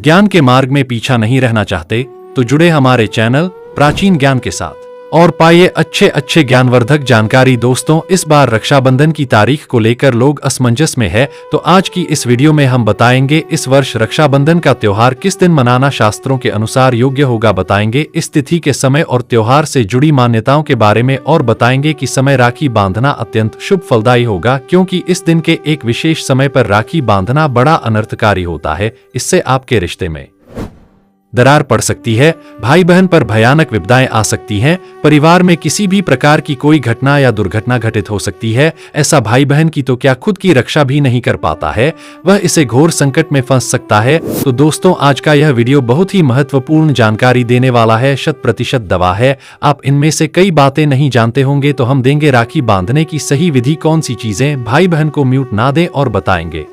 ज्ञान के मार्ग में पीछा नहीं रहना चाहते तो जुड़े हमारे चैनल प्राचीन ज्ञान के साथ और पाइए अच्छे ज्ञानवर्धक जानकारी। दोस्तों, इस बार रक्षाबंधन की तारीख को लेकर लोग असमंजस में है, तो आज की इस वीडियो में हम बताएंगे इस वर्ष रक्षाबंधन का त्योहार किस दिन मनाना शास्त्रों के अनुसार योग्य होगा। बताएंगे इस तिथि के समय और त्योहार से जुड़ी मान्यताओं के बारे में, और बताएंगे कि समय राखी बांधना अत्यंत शुभ फलदायी होगा, क्योंकि इस दिन के एक विशेष समय पर राखी बांधना बड़ा अनर्थकारी होता है। इससे आपके रिश्ते में दरार पड़ सकती है, भाई बहन पर भयानक विपदाएं आ सकती हैं, परिवार में किसी भी प्रकार की कोई घटना या दुर्घटना घटित हो सकती है। ऐसा भाई बहन की तो क्या खुद की रक्षा भी नहीं कर पाता है, वह इसे घोर संकट में फंस सकता है। तो दोस्तों, आज का यह वीडियो बहुत ही महत्वपूर्ण जानकारी देने वाला है, 100% दवा है। आप इनमें से कई बातें नहीं जानते होंगे, तो हम देंगे राखी बांधने की सही विधि, कौन सी चीजें भाई बहन को म्यूट ना दें, और बताएंगे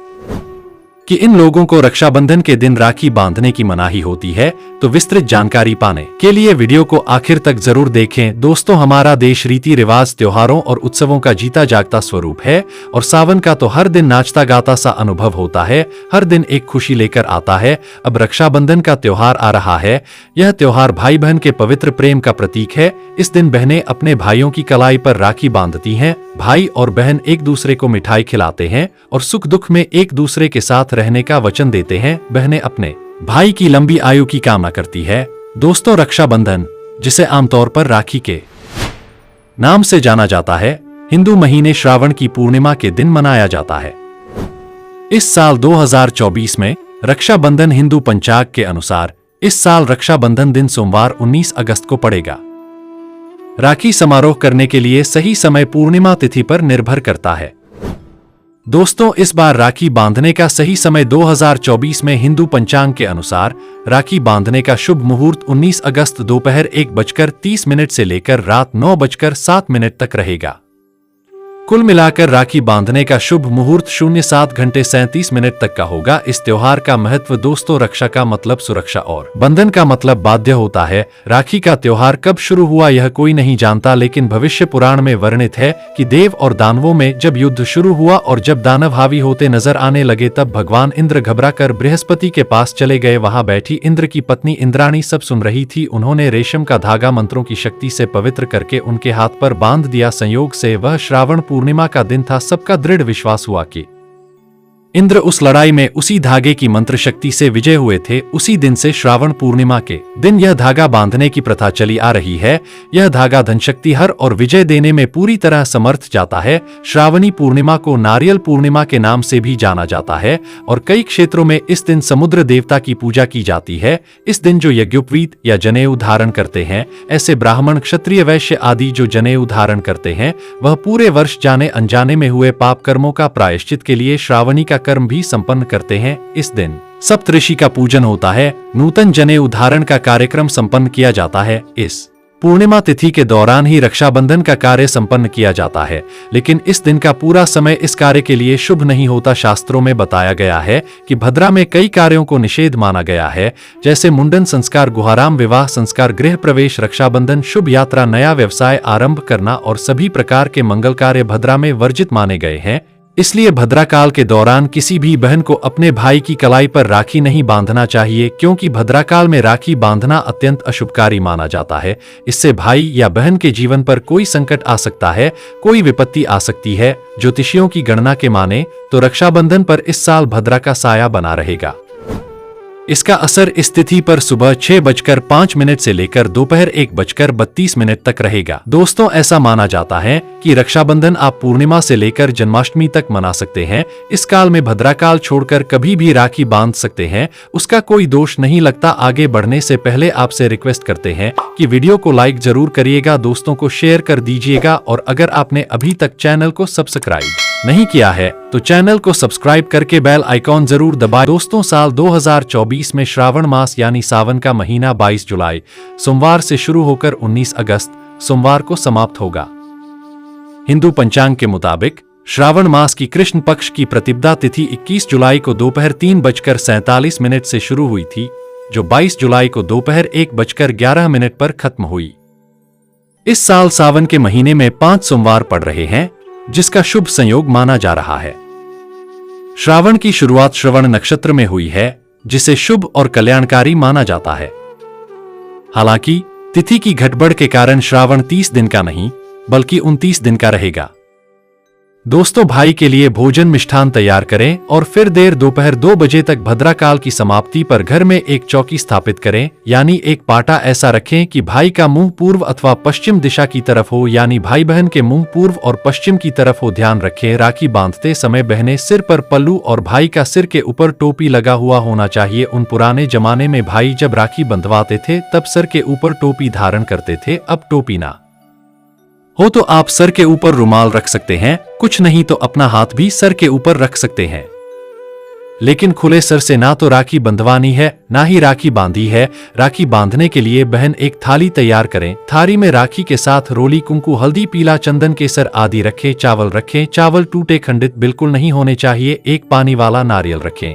कि इन लोगों को रक्षाबंधन के दिन राखी बांधने की मनाही होती है। तो विस्तृत जानकारी पाने के लिए वीडियो को आखिर तक जरूर देखें। दोस्तों, हमारा देश रीति रिवाज, त्योहारों और उत्सवों का जीता जागता स्वरूप है, और सावन का तो हर दिन नाचता गाता सा अनुभव होता है, हर दिन एक खुशी लेकर आता है। अब रक्षाबंधन का त्योहार आ रहा है। यह त्योहार भाई बहन के पवित्र प्रेम का प्रतीक है। इस दिन बहनें अपने भाइयों की कलाई पर राखी बांधती हैं। भाई और बहन एक दूसरे को मिठाई खिलाते हैं और सुख दुख में एक दूसरे के साथ रहने का वचन देते हैं। बहनें अपने भाई की लंबी आयु की कामना करती है। दोस्तों, रक्षाबंधन, जिसे आमतौर पर राखी के नाम से जाना जाता है, हिंदू महीने श्रावण की पूर्णिमा के दिन मनाया जाता है। इस साल 2024 में रक्षाबंधन हिंदू पंचांग के अनुसार इस साल रक्षाबंधन दिन सोमवार 19 अगस्त को पड़ेगा। राखी समारोह करने के लिए सही समय पूर्णिमा तिथि पर निर्भर करता है। दोस्तों, इस बार राखी बांधने का सही समय 2024 में हिंदू पंचांग के अनुसार राखी बांधने का शुभ मुहूर्त 19 अगस्त दोपहर 1:30 से लेकर रात 9:07 तक रहेगा। कुल मिलाकर राखी बांधने का शुभ मुहूर्त 07:37 तक का होगा। इस त्योहार का महत्व, दोस्तों, रक्षा का मतलब सुरक्षा और बंधन का मतलब बाध्य होता है। राखी का त्योहार कब शुरू हुआ यह कोई नहीं जानता, लेकिन भविष्य पुराण में वर्णित है कि देव और दानवों में जब युद्ध शुरू हुआ और जब दानव हावी होते नजर आने लगे, तब भगवान इंद्र घबराकर बृहस्पति के पास चले गए। वहां बैठी इंद्र की पत्नी इंद्राणी सब सुन रही थी। उन्होंने रेशम का धागा मंत्रों की शक्ति से पवित्र करके उनके हाथ पर बांध दिया। संयोग से वह श्रावण पूर्णिमा का दिन था। सबका दृढ़ विश्वास हुआ कि इंद्र उस लड़ाई में उसी धागे की मंत्र शक्ति से विजय हुए थे। उसी दिन से श्रावण पूर्णिमा के दिन यह धागा बांधने की प्रथा चली आ रही है। यह धागा धनशक्ति, हर और विजय देने में पूरी तरह समर्थ जाता है। श्रावणी पूर्णिमा को नारियल पूर्णिमा के नाम से भी जाना जाता है, और कई क्षेत्रों में इस दिन समुद्र देवता की पूजा की जाती है। इस दिन जो यज्ञोपवीत या जनेऊ धारण करते हैं, ऐसे ब्राह्मण, क्षत्रिय, वैश्य आदि जो जनेऊ धारण करते हैं, वह पूरे वर्ष जाने अनजाने में हुए पाप कर्मों का प्रायश्चित के लिए श्रावणी का कर्म भी संपन्न करते हैं। इस दिन सप्तऋषि का पूजन होता है। नूतन जनेऊ धारण का कार्यक्रम संपन्न किया जाता है। इस पूर्णिमा तिथि के दौरान ही रक्षाबंधन का कार्य संपन्न किया जाता है, लेकिन इस दिन का पूरा समय इस कार्य के लिए शुभ नहीं होता। शास्त्रों में बताया गया है कि भद्रा में कई कार्यों को निषेध माना गया है, जैसे मुंडन संस्कार, गुहाराम, विवाह संस्कार, गृह प्रवेश, रक्षाबंधन, शुभ यात्रा, नया व्यवसाय आरंभ करना और सभी प्रकार के मंगल कार्य भद्रा में वर्जित माने गए हैं। इसलिए भद्रा काल के दौरान किसी भी बहन को अपने भाई की कलाई पर राखी नहीं बांधना चाहिए, क्योंकि भद्रा काल में राखी बांधना अत्यंत अशुभकारी माना जाता है। इससे भाई या बहन के जीवन पर कोई संकट आ सकता है, कोई विपत्ति आ सकती है। ज्योतिषियों की गणना के माने तो रक्षाबंधन पर इस साल भद्रा का साया बना रहेगा। इसका असर इस तिथि पर सुबह 6:05 से लेकर दोपहर 1:32 तक रहेगा। दोस्तों, ऐसा माना जाता है कि रक्षाबंधन आप पूर्णिमा से लेकर जन्माष्टमी तक मना सकते हैं। इस काल में भद्रा काल छोड़कर कभी भी राखी बांध सकते हैं, उसका कोई दोष नहीं लगता। आगे बढ़ने से पहले आपसे रिक्वेस्ट करते हैं कि वीडियो को लाइक जरूर करिएगा, दोस्तों को शेयर कर दीजिएगा, और अगर आपने अभी तक चैनल को सब्सक्राइब नहीं किया है तो चैनल को सब्सक्राइब करके बेल आइकॉन जरूर दबाएं। दोस्तों, साल 2024 में श्रावण मास यानी सावन का महीना 22 जुलाई सोमवार से शुरू होकर 19 अगस्त सोमवार को समाप्त होगा। हिंदू पंचांग के मुताबिक श्रावण मास की कृष्ण पक्ष की प्रतिपदा तिथि 21 जुलाई को दोपहर 3:47 से शुरू हुई थी, जो 22 जुलाई को दोपहर 1:11 पर खत्म हुई। इस साल सावन के महीने में 5 सोमवार पड़ रहे हैं, जिसका शुभ संयोग माना जा रहा है। श्रावण की शुरुआत श्रवण नक्षत्र में हुई है, जिसे शुभ और कल्याणकारी माना जाता है। हालांकि तिथि की गड़बड़ के कारण श्रावण 30 दिन का नहीं बल्कि 29 दिन का रहेगा। दोस्तों, भाई के लिए भोजन मिष्ठान तैयार करें और फिर देर दोपहर 2 बजे तक भद्राकाल की समाप्ति पर घर में एक चौकी स्थापित करें, यानी एक पाटा ऐसा रखें कि भाई का मुंह पूर्व अथवा पश्चिम दिशा की तरफ हो, यानी भाई बहन के मुंह पूर्व और पश्चिम की तरफ हो। ध्यान रखें, राखी बांधते समय बहनें सिर पर पल्लू और भाई का सिर के ऊपर टोपी लगा हुआ होना चाहिए। उन पुराने जमाने में भाई जब राखी बंधवाते थे तब सर के ऊपर टोपी धारण करते थे। अब टोपी ना हो तो आप सर के ऊपर रुमाल रख सकते हैं, कुछ नहीं तो अपना हाथ भी सर के ऊपर रख सकते हैं। लेकिन खुले सर से ना तो राखी बंधवानी है ना ही राखी बांधी है। राखी बांधने के लिए बहन एक थाली तैयार करें। थाली में राखी के साथ रोली, कुंकू, हल्दी, पीला चंदन, केसर आदि रखें। चावल रखें, चावल टूटे खंडित बिल्कुल नहीं होने चाहिए। एक पानी वाला नारियल रखें।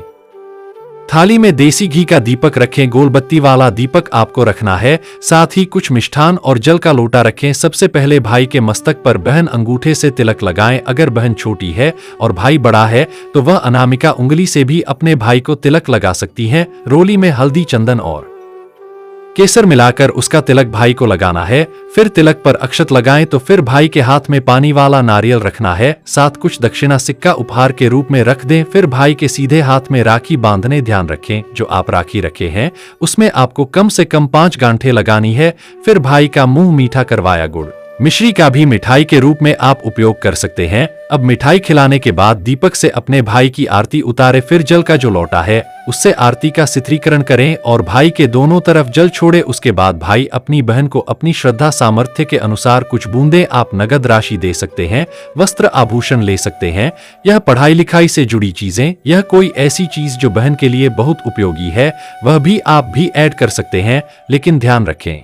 थाली में देसी घी का दीपक रखें, गोल बत्ती वाला दीपक आपको रखना है। साथ ही कुछ मिष्ठान और जल का लोटा रखें। सबसे पहले भाई के मस्तक पर बहन अंगूठे से तिलक लगाएं। अगर बहन छोटी है और भाई बड़ा है तो वह अनामिका उंगली से भी अपने भाई को तिलक लगा सकती हैं। रोली में हल्दी, चंदन और केसर मिलाकर उसका तिलक भाई को लगाना है। फिर तिलक पर अक्षत लगाएं तो फिर भाई के हाथ में पानी वाला नारियल रखना है। साथ कुछ दक्षिणा सिक्का उपहार के रूप में रख दें। फिर भाई के सीधे हाथ में राखी बांधने। ध्यान रखें, जो आप राखी रखे हैं उसमें आपको कम से कम 5 गांठें लगानी है। फिर भाई का मुंह मीठा करवाया। गुड़ मिश्री का भी मिठाई के रूप में आप उपयोग कर सकते हैं। अब मिठाई खिलाने के बाद दीपक से अपने भाई की आरती उतारे। फिर जल का जो लोटा है उससे आरती का सिथरीकरण करें और भाई के दोनों तरफ जल छोड़े। उसके बाद भाई अपनी बहन को अपनी श्रद्धा सामर्थ्य के अनुसार कुछ बूंदे आप नगद राशि दे सकते हैं, वस्त्र आभूषण ले सकते हैं। यह पढ़ाई लिखाई से जुड़ी चीजें, यह कोई ऐसी चीज जो बहन के लिए बहुत उपयोगी है वह भी आप भी ऐड कर सकते हैं। लेकिन ध्यान रखें,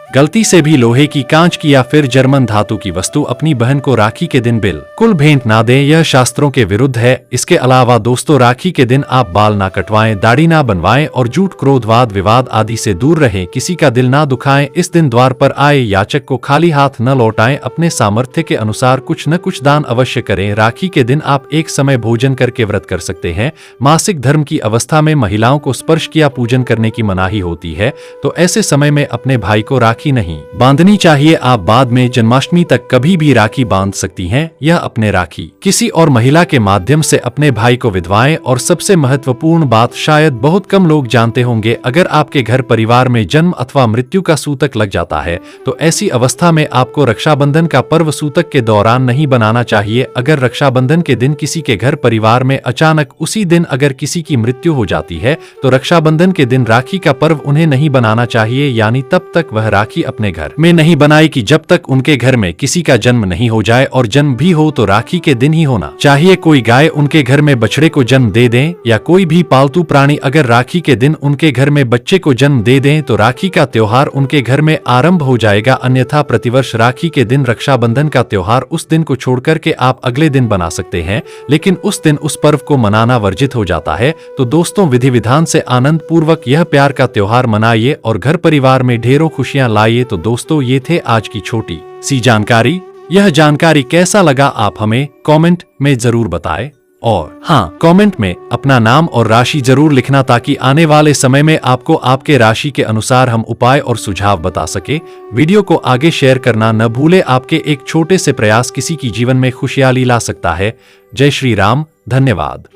गलती से भी लोहे की, कांच की या फिर जर्मन धातु की वस्तु अपनी बहन को राखी के दिन बिल्कुल भेंट ना दें, यह शास्त्रों के विरुद्ध है। इसके अलावा दोस्तों, राखी के दिन आप बाल ना कटवाएं, दाढ़ी ना बनवाएं और झूठ, क्रोध, वाद विवाद आदि से दूर रहें। किसी का दिल ना दुखाएं। इस दिन द्वार पर आए याचक को खाली हाथ न लौटाएं। अपने सामर्थ्य के अनुसार कुछ न कुछ दान अवश्य करें। राखी के दिन आप एक समय भोजन करके व्रत कर सकते हैं। मासिक धर्म की अवस्था में महिलाओं को स्पर्श किया पूजन करने की मनाही होती है, तो ऐसे समय में अपने भाई को राखी नहीं बांधनी चाहिए। आप बाद में जन्माष्टमी तक कभी भी राखी बांध सकती हैं। यह अपने राखी किसी और महिला के माध्यम से अपने भाई को विधवाएं। और सबसे महत्वपूर्ण बात शायद बहुत कम लोग जानते होंगे, अगर आपके घर परिवार में जन्म अथवा मृत्यु का सूतक लग जाता है तो ऐसी अवस्था में आपको रक्षाबंधन का पर्व सूतक के दौरान नहीं बनाना चाहिए। अगर रक्षाबंधन के दिन किसी के घर परिवार में अचानक उसी दिन अगर किसी की मृत्यु हो जाती है तो रक्षाबंधन के दिन राखी का पर्व उन्हें नहीं बनाना चाहिए, यानी तब तक वह राखी अपने घर में नहीं बनाई कि जब तक उनके घर में किसी का जन्म नहीं हो जाए, और जन्म भी हो तो राखी के दिन ही होना चाहिए। कोई गाय उनके घर में बछड़े को जन्म दे दें या कोई भी पालतू प्राणी अगर राखी के दिन उनके घर में बच्चे को जन्म दे दें तो राखी का त्योहार उनके घर में आरंभ हो जाएगा। अन्यथा प्रतिवर्ष राखी के दिन रक्षाबंधन का त्योहार उस दिन को छोड़कर के आप अगले दिन बना सकते हैं, लेकिन उस दिन उस पर्व को मनाना वर्जित हो जाता है। तो दोस्तों, विधि विधान से आनंद पूर्वक यह प्यार का त्योहार मनाइए और घर परिवार में ढेरों खुशियां लाइए। तो दोस्तों, ये थे आज की छोटी सी जानकारी। यह जानकारी कैसा लगा आप हमें कमेंट में जरूर बताएं, और हाँ, कमेंट में अपना नाम और राशि जरूर लिखना ताकि आने वाले समय में आपको आपके राशि के अनुसार हम उपाय और सुझाव बता सके। वीडियो को आगे शेयर करना न भूले। आपके एक छोटे से प्रयास किसी की जीवन में खुशहाली ला सकता है। जय श्री राम, धन्यवाद।